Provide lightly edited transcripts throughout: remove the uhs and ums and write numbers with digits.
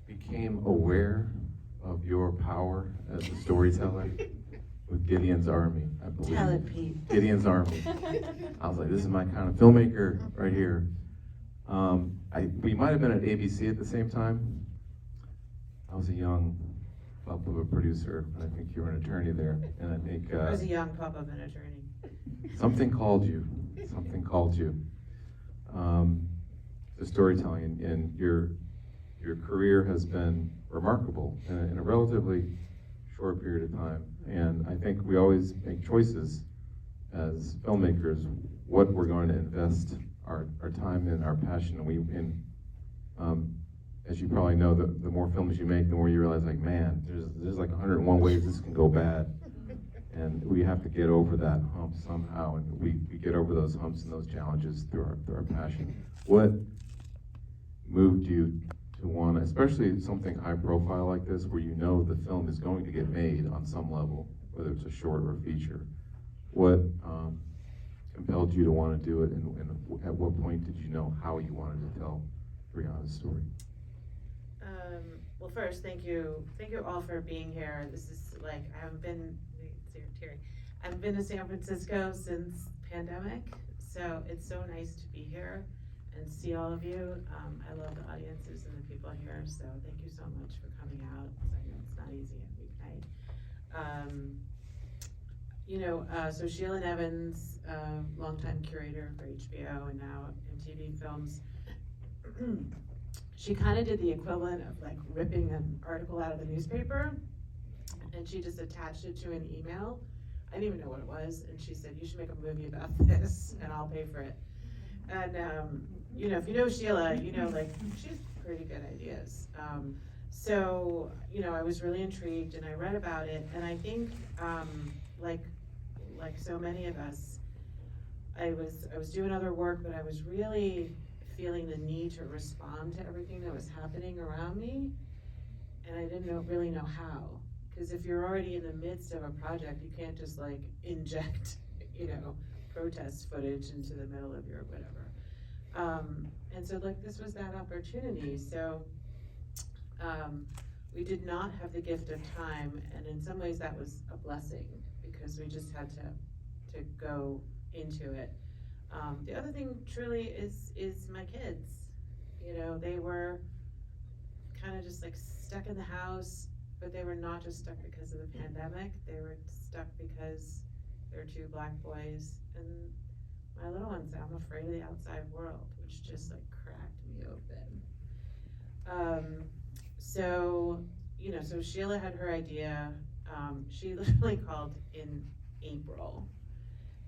became aware of your power as a storyteller with Gideon's Army, I believe. Tell it, Pete. Gideon's Army. I was like, this is my kind of filmmaker right here. We might have been at ABC at the same time. I was a young pup of a producer, and I think you were an attorney there. And I think I was a young pup of an attorney. something called you. Something called you. The storytelling, and your career has been remarkable in a relatively short period of time. And I think we always make choices as filmmakers what we're going to invest our time in, our passion. And as you probably know, the more films you make, the more you realize, like, man, there's like 101 ways this can go bad. And we have to get over that hump somehow, and we get over those humps and those challenges through our passion. What moved you to want, especially something high profile like this, where you know the film is going to get made on some level, whether it's a short or a feature? What compelled you to want to do it, and at what point did you know how you wanted to tell Breonna's story? Well, first, thank you all for being here. This is like, I haven't been to San Francisco since pandemic, so it's so nice to be here and see all of you. I love the audiences and the people here, so thank you so much for coming out, because I know it's not easy at weeknight. So Sheila Nevins, longtime curator for HBO and now MTV Films, she kind of did the equivalent of like ripping an article out of the newspaper, and she just attached it to an email. I didn't even know what it was, and she said, you should make a movie about this, and I'll pay for it. And if you know Sheila, like, she's pretty good ideas. So I was really intrigued, and I read about it, and I think, like so many of us, I was doing other work, but I was really feeling the need to respond to everything that was happening around me, and I didn't really know how. Because if you're already in the midst of a project, you can't just like inject, protest footage into the middle of your whatever. And so like this was that opportunity. So we did not have the gift of time, and in some ways that was a blessing, because we just had to go into it. The other thing truly is my kids. They were kind of just like stuck in the house, but they were not just stuck because of the pandemic. They were stuck because they're two Black boys, and my little one said, I'm afraid of the outside world, which just like cracked me open. So Sheila had her idea. She literally called in April,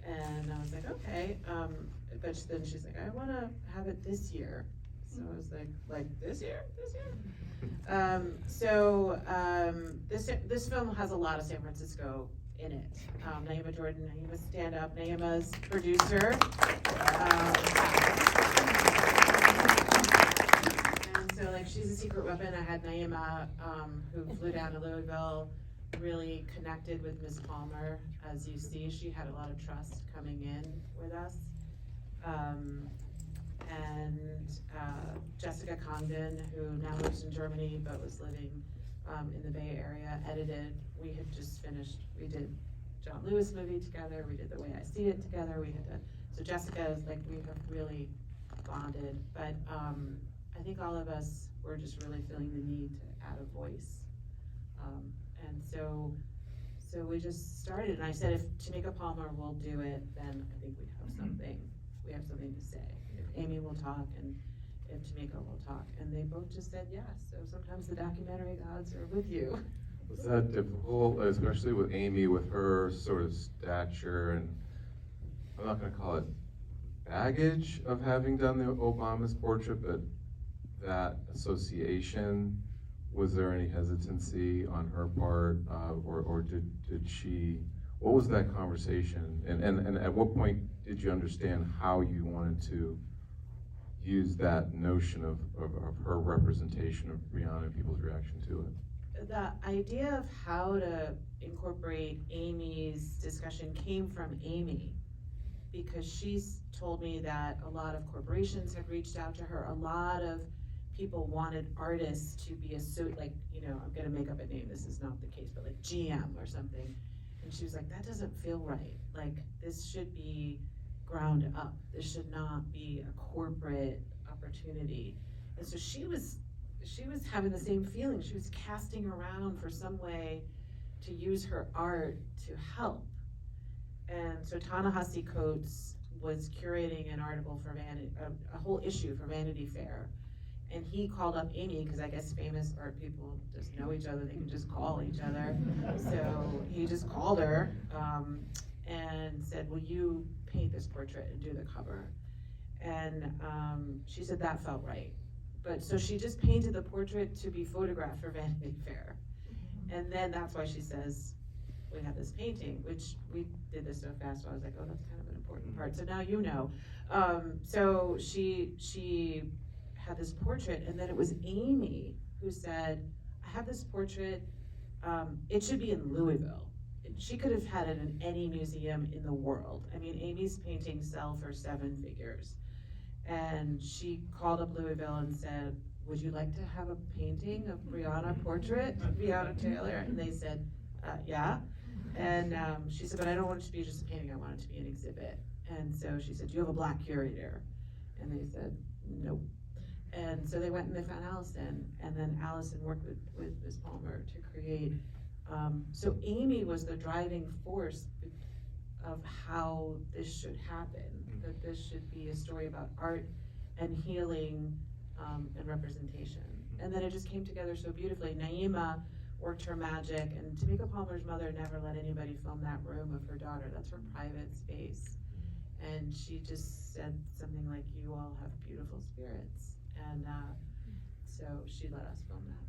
and I was like, okay. But then she's like, I want to have it this year. So I was like this year? This film has a lot of San Francisco in it. Naima Jordan, Naima, stand up. Naima's producer. And so like she's a secret weapon. I had Naima, who flew down to Louisville, really connected with Ms. Palmer. As you see, she had a lot of trust coming in with us. And Jessica Congdon, who now lives in Germany but was living in the Bay Area, edited. We had just finished, we did John Lewis movie together, we did The Way I See It together, so Jessica is like, we have really bonded, but I think all of us were just really feeling the need to add a voice. And so we just started, and I said, if Tamika Palmer will do it, then I think we have something to say. If Amy will talk, and if Tamika will talk, and they both just said yes. So sometimes the documentary gods are with you. Was that difficult, especially with Amy, with her sort of stature, and I'm not going to call it baggage of having done the Obama's portrait, but that association? Was there any hesitancy on her part, or did she? What was that conversation, and at what point did you understand how you wanted to use that notion of her representation of Breonna and people's reaction to it? The idea of how to incorporate Amy's discussion came from Amy, because she's told me that a lot of corporations had reached out to her, a lot of people wanted artists to be like, you know, I'm gonna make up a name, this is not the case, but like GM or something. And she was like, that doesn't feel right. Like, this should be ground up. This should not be a corporate opportunity. And so she was having the same feeling. She was casting around for some way to use her art to help. And so Ta-Nehisi Coates was curating an article for a whole issue for Vanity Fair. And he called up Amy, because I guess famous art people just know each other, they can just call each other. So he just called her and said, will you paint this portrait and do the cover? And she said that felt right. But so she just painted the portrait to be photographed for Vanity Fair. And then that's why she says, we have this painting, which we did this so fast, so I was like, oh, that's kind of an important part. So now you know. So she had this portrait, and then it was Amy who said, I have this portrait, it should be in Louisville. She could have had it in any museum in the world. I mean, Amy's paintings sell for 7 figures. And she called up Louisville and said, would you like to have a painting of Breonna portrait, Breonna Taylor? And they said, yeah. And she said, but I don't want it to be just a painting, I want it to be an exhibit. And so she said, do you have a Black curator? And they said, nope. And so they went and they found Allison, and then Allison worked with Ms. Palmer to create. So Amy was the driving force of how this should happen, that this should be a story about art and healing and representation. And then it just came together so beautifully. Naima worked her magic, and Tamika Palmer's mother never let anybody film that room of her daughter. That's her private space. And she just said something like, you all have beautiful spirits. And so she let us film that.